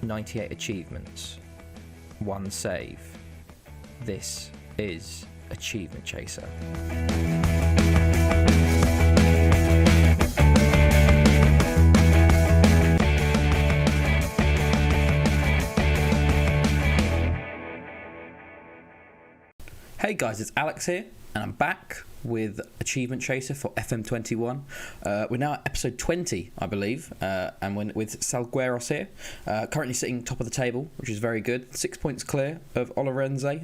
98 achievements, 1 save. This is Achievement Chaser. Hey guys, it's Alex here, and I'm back with Achievement Chaser for FM21. We're now at episode 20, I believe, and we're with Salgueros here, currently sitting top of the table, which is very good. 6 points clear of Olorense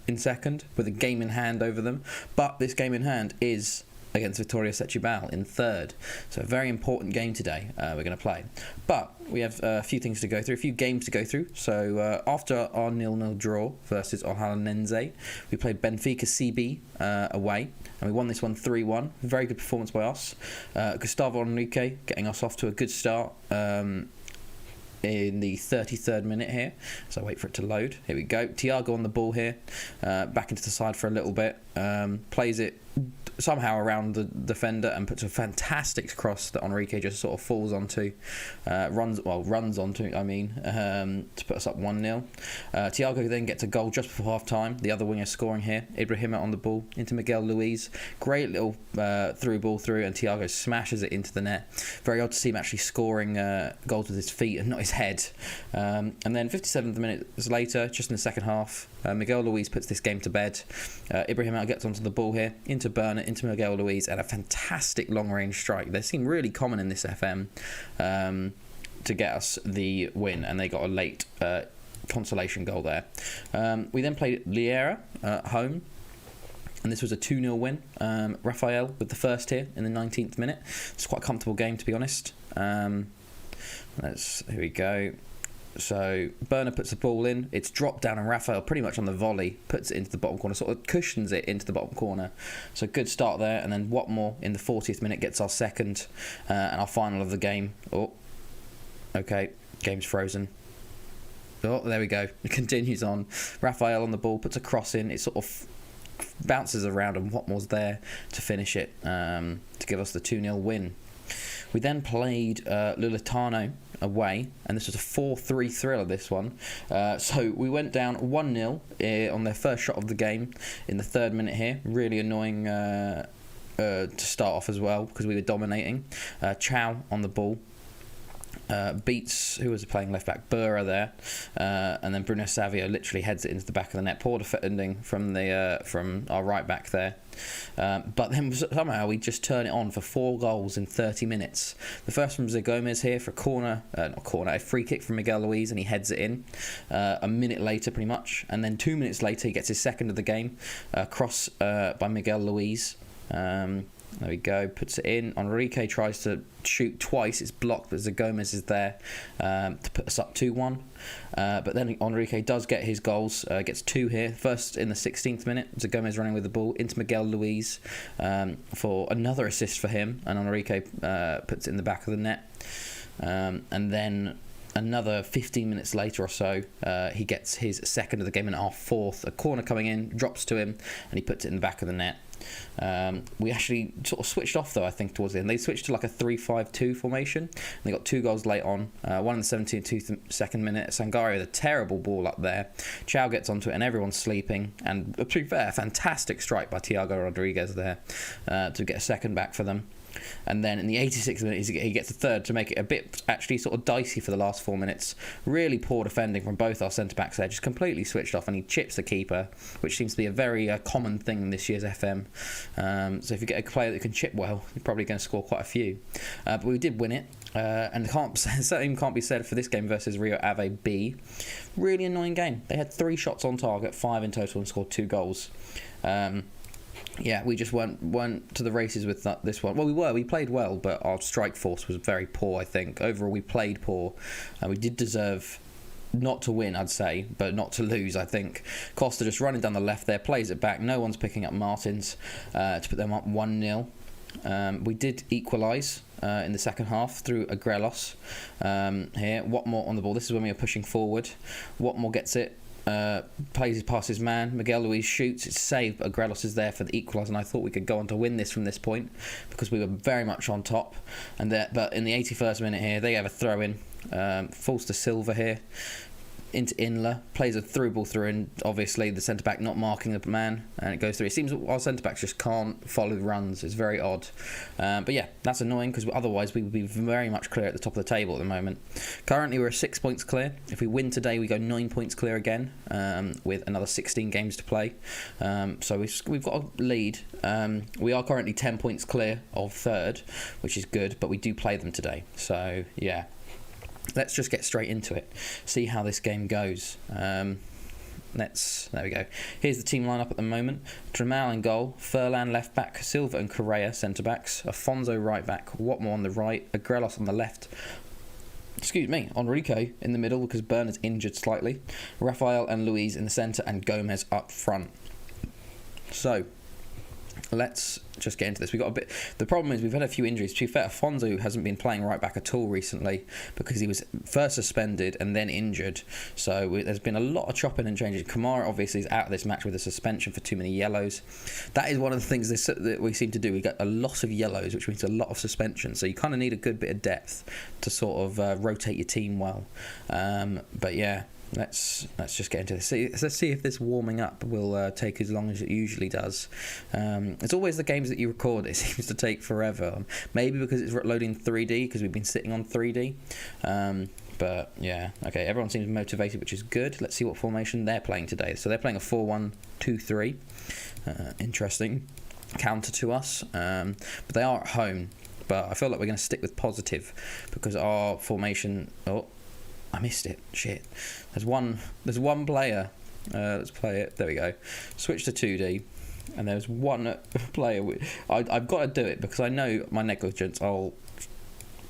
in second, with a game in hand over them. But this game in hand is against Vitoria Setubal in third. So a very important game today we're going to play. But we have a few things to go through, a few games to go through. So after our 0-0 draw versus Olorense, we played Benfica CB away, and we won this one 3-1. Very good performance by us. Gustavo Enrique getting us off to a good start in the 33rd minute here. So wait for it to load. Here we go. Thiago on the ball here, back into the side for a little bit. Plays it somehow around the defender and puts a fantastic cross that Enrique just sort of falls onto, runs onto, to put us up 1-0. Thiago then gets a goal just before half time. The other winger scoring here. Ibrahima on the ball into Miguel Luis. Great little through ball through, and Thiago smashes it into the net. Very odd to see him actually scoring goals with his feet and not his head. And then 57 minutes later, just in the second half, Miguel Luis puts this game to bed. Ibrahima gets onto the ball here, into Bernat, into Miguel Luis, and a fantastic long-range strike. They seem really common in this FM to get us the win, and they got a late consolation goal there. We then played Liera at home, and this was a 2-0 win. Rafael with the first here in the 19th minute. It's quite a comfortable game, to be honest. Here we go. So Bernat puts the ball in, it's dropped down, and Rafael pretty much on the volley puts it into the bottom corner, sort of cushions it into the bottom corner. So good start there. And then Watmore in the 40th minute gets our second and our final of the game. Oh, okay, game's frozen. Oh, there we go. It continues on. Rafael on the ball puts a cross in, it sort of bounces around, and Watmore's there to finish it, to give us the 2-0 win. We then played Luletano away, and this was a 4-3 thriller, this one. So we went down 1-0 on their first shot of the game in the 3rd minute here. Really annoying to start off as well, because we were dominating. Chow on the ball. Beats, who was playing left back, Burra there, and then Bruno Savio literally heads it into the back of the net. Poor defending from our right back there, but then somehow we just turn it on for 4 goals in 30 minutes. The first from Zé Gomez here for a free kick from Miguel Luis, and he heads it in a minute later pretty much, and then 2 minutes later he gets his second of the game, cross by Miguel Luis. There we go, puts it in. Enrique tries to shoot twice, it's blocked, but Zé Gomez is there to put us up 2-1. But then Enrique does get his goals, gets 2 here. First in the 16th minute, Zé Gomez running with the ball into Miguel Luis for another assist for him, and Enrique puts it in the back of the net. And then another 15 minutes later or so, he gets his second of the game and our 4th. A corner coming in, drops to him, and he puts it in the back of the net. We actually sort of switched off though, I think, towards the end. They switched to like a 3-5-2 formation, and they got 2 goals late on, one in the 72nd minute. Sangario with a terrible ball up there. Chow gets onto it and everyone's sleeping, and to be fair, fantastic strike by Thiago Rodriguez there to get a second back for them. And then in the 86th minute he gets a third to make it a bit actually sort of dicey for the last 4 minutes. Really poor defending from both our centre backs there, just completely switched off, and he chips the keeper, which seems to be a very common thing in this year's FM. So if you get a player that can chip well, you're probably going to score quite a few. But we did win it, and certainly can't be said for this game versus Rio Ave B. Really annoying game. They had 3 shots on target, 5 in total, and scored 2 goals. Yeah, we just weren't to the races with this one. Well, we played well, but our strike force was very poor, I think. Overall, we played poor, and we did deserve not to win, I'd say, but not to lose, I think. Costa just running down the left there, plays it back. No one's picking up Martins to put them up 1-0. We did equalise in the second half through Agrelos here. Watmore on the ball. This is when we were pushing forward. Watmore gets it. plays past his man. Miguel Luis shoots, it's saved, but Grelos is there for the equaliser, and I thought we could go on to win this from this point because we were very much on top. But in the 81st minute here, they have a throw in. Falls to Silva here. Into Inler, plays a through ball through, and obviously the centre back not marking the man, and it goes through. It seems our centre backs just can't follow the runs. It's very odd, but yeah, that's annoying because otherwise we would be very much clear at the top of the table at the moment. Currently, we're 6 points clear. If we win today, we go 9 points clear again, with another 16 games to play. So we've got a lead. We are currently 10 points clear of third, which is good, but we do play them today. So yeah. Let's just get straight into it, see how this game goes. There we go. Here's the team lineup at the moment. Tramal in goal, Furlan left back, Silva and Correa centre backs, Afonso right back, Watmore on the right, Agrelos on the left. Excuse me, Enrique in the middle because Bernard's injured slightly, Rafael and Luis in the centre, and Gomez up front. So let's just get into this. We got a bit. The problem is we've had a few injuries. To be fair, Afonso hasn't been playing right back at all recently because he was first suspended and then injured. So there's been a lot of chopping and changing. Kamara obviously is out of this match with a suspension for too many yellows. That is one of the things that we seem to do. We get a lot of yellows, which means a lot of suspension. So you kind of need a good bit of depth to sort of rotate your team well. But yeah. Let's just get into this. Let's see if this warming up will take as long as it usually does. It's always the games that you record. It seems to take forever. Maybe because it's loading 3D because we've been sitting on 3D. But yeah, okay. Everyone seems motivated, which is good. Let's see what formation they're playing today. So they're playing a 4-1-2-3. Interesting counter to us. But they are at home. But I feel like we're going to stick with positive because our formation. Oh. I missed it. Shit. There's one player. Let's play it. There we go. Switch to 2D. And there's one player. I've got to do it because I know my negligence.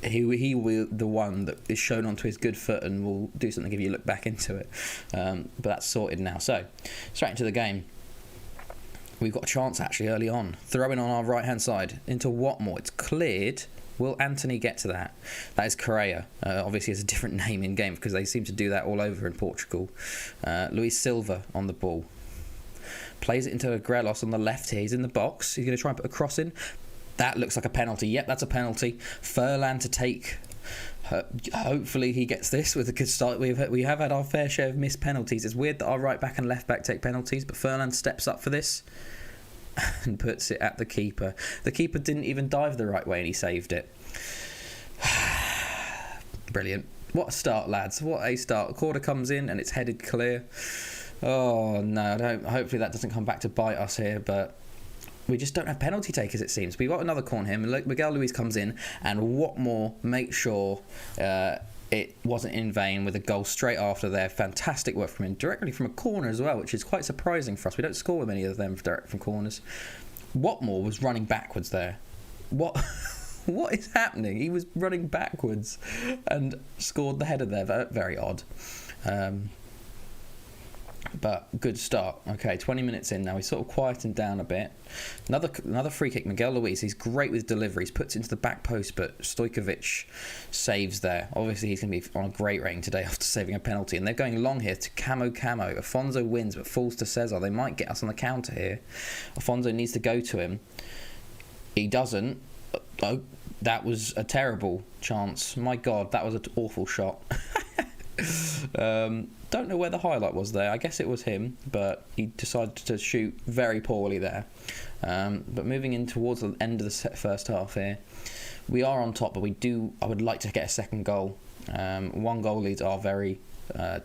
He will the one that is shown onto his good foot and will do something if you look back into it. But that's sorted now. So straight into the game. We've got a chance actually early on. Throwing on our right hand side into Watmore. It's cleared. Will Anthony get to that? That is Correa. Obviously, it's a different name in game because they seem to do that all over in Portugal. Luis Silva on the ball. Plays it into Grelos on the left here. He's in the box. He's going to try and put a cross in. That looks like a penalty. Yep, that's a penalty. Furlan to take. Hopefully he gets this with a good start. We have had our fair share of missed penalties. It's weird that our right back and left back take penalties, but Furlan steps up for this. And puts it at the keeper. The keeper didn't even dive the right way and he saved it. Brilliant. What a start, lads. What a start. A corner comes in and it's headed clear. Oh, no. Hopefully that doesn't come back to bite us here, but we just don't have penalty takers, it seems. We've got another corner here. Miguel Luis comes in and Watmore makes sure it wasn't in vain with a goal straight after there. Fantastic work from him, directly from a corner as well, which is quite surprising for us. We don't score many of them direct from corners. Watmore was running backwards there. What is happening? He was running backwards and scored the header there. Very odd. But good start. Okay, 20 minutes in now. He's sort of quieting down a bit. Another free kick. Miguel Luis. He's great with deliveries. Puts it into the back post, but Stojkovic saves there. Obviously, he's going to be on a great rating today after saving a penalty. And they're going long here to Camo. Afonso wins, but falls to Cesar. They might get us on the counter here. Afonso needs to go to him. He doesn't. Oh, that was a terrible chance. My God, that was an awful shot. Don't know where the highlight was there. I guess it was him, but he decided to shoot very poorly there. But moving in towards the end of the first half here, we are on top, but I would like to get a second goal. One goal leads are very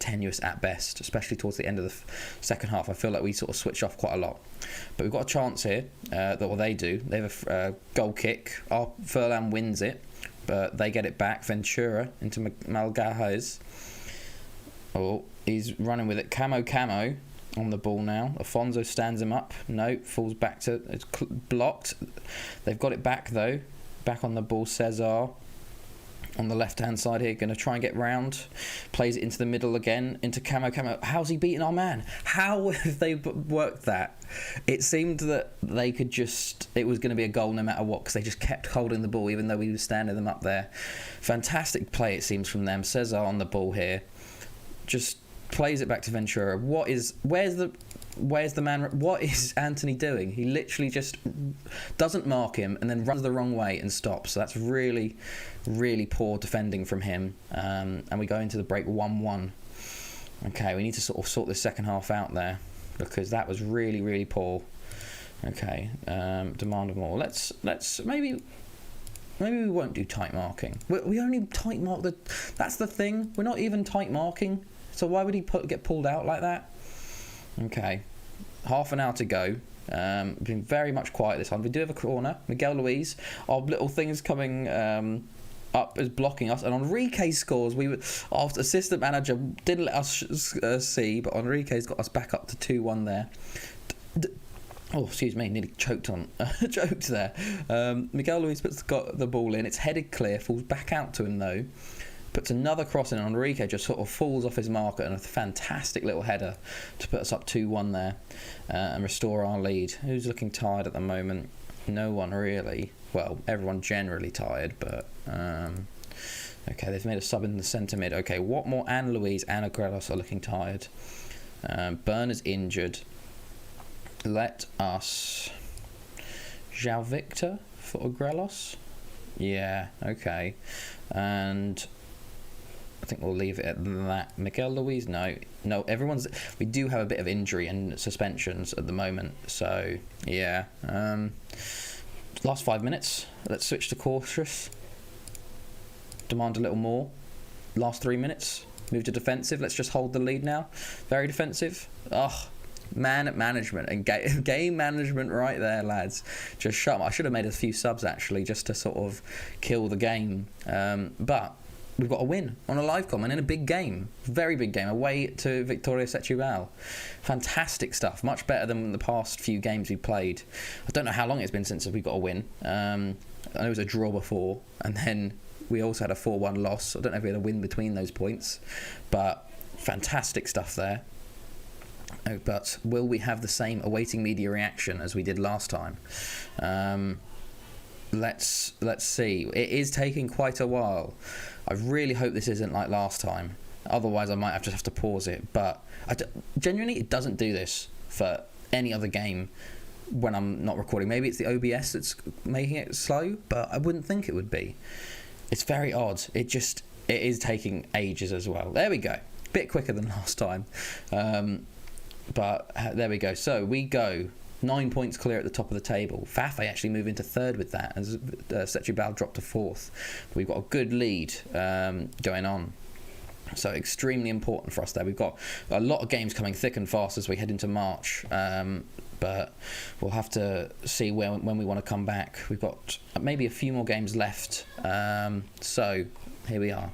tenuous at best, especially towards the end of the second half. I feel like we sort of switch off quite a lot. But we've got a chance here. They do. They have a goal kick. Our Furlan wins it, but they get it back. Ventura into Malgajes. Oh, he's running with it. Camo on the ball now. Afonso stands him up. No, falls back to... It's blocked. They've got it back, though. Back on the ball, Cesar. On the left-hand side here, going to try and get round. Plays it into the middle again, into Camo. How's he beating our man? How have they worked that? It seemed that they could just... It was going to be a goal no matter what, because they just kept holding the ball, even though we were standing them up there. Fantastic play, it seems, from them. Cesar on the ball here. Just plays it back to Ventura. Where's the man? What is Anthony doing? He literally just doesn't mark him and then runs the wrong way and stops. So that's really, really poor defending from him. And we go into the break 1-1. Okay, we need to sort this second half out there, because that was really, really poor. Okay, demand more. Let's maybe we won't do tight marking. We only tight mark that's the thing. We're not even tight marking. So why would he get pulled out like that? Okay, half an hour to go. Been very much quiet this time. We do have a corner. Miguel Luis, our little things coming up is blocking us, and Enrique scores. Our assistant manager didn't let us see, but Enrique's got us back up to 2-1 there. Oh, excuse me, nearly choked there. Miguel Luis got the ball in. It's headed clear, falls back out to him though. Puts another cross in, and Enrique just sort of falls off his marker, and a fantastic little header to put us up 2-1 there and restore our lead. Who's looking tired at the moment? No one really. Well, everyone generally tired, but okay, they've made a sub in the centre mid. Okay, Watmore and Luis and Agrelos are looking tired. Burner's injured. Let us João Victor for Agrelos. Yeah, okay. And I think we'll leave it at that. Miguel Luis, no, we do have a bit of injury and suspensions at the moment, so yeah. Last 5 minutes, let's switch to cautious, demand a little more. Last 3 minutes, move to defensive. Let's just hold the lead now. Very defensive. Man management and game management right there, lads. Just shut up. I should have made a few subs actually, just to sort of kill the game, but we've got a win on a live com and in a big game, very big game, away to Vitoria Setubal. Fantastic stuff, much better than the past few games we played. I don't know how long it's been since we got a win. I know it was a draw before, and then we also had a 4-1 loss. I don't know if we had a win between those points, but fantastic stuff there. But will we have the same awaiting media reaction as we did last time? Let's see. It is taking quite a while. I really hope this isn't like last time. Otherwise, I might have to pause it. But genuinely, it doesn't do this for any other game when I'm not recording. Maybe it's the OBS that's making it slow, but I wouldn't think it would be. It's very odd. It is taking ages as well. There we go. Bit quicker than last time. But there we go. So we go 9 points clear at the top of the table. Fafe actually move into third with that, as Setubal dropped to fourth. We've got a good lead going on. So extremely important for us there. We've got a lot of games coming thick and fast as we head into March. But we'll have to see when we want to come back. We've got maybe a few more games left. So here we are.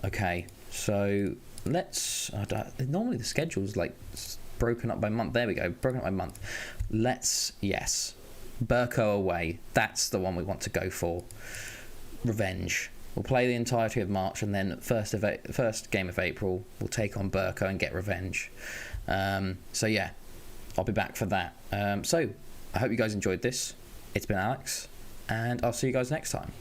Okay, so let's normally the schedule's like broken up by month. There we go, broken up by month. Burko away, that's the one we want to go for. Revenge. We'll play the entirety of March, and then first game of April we'll take on Burko and get revenge. So yeah, I'll be back for that. So I hope you guys enjoyed this. It's been Alex, and I'll see you guys next time.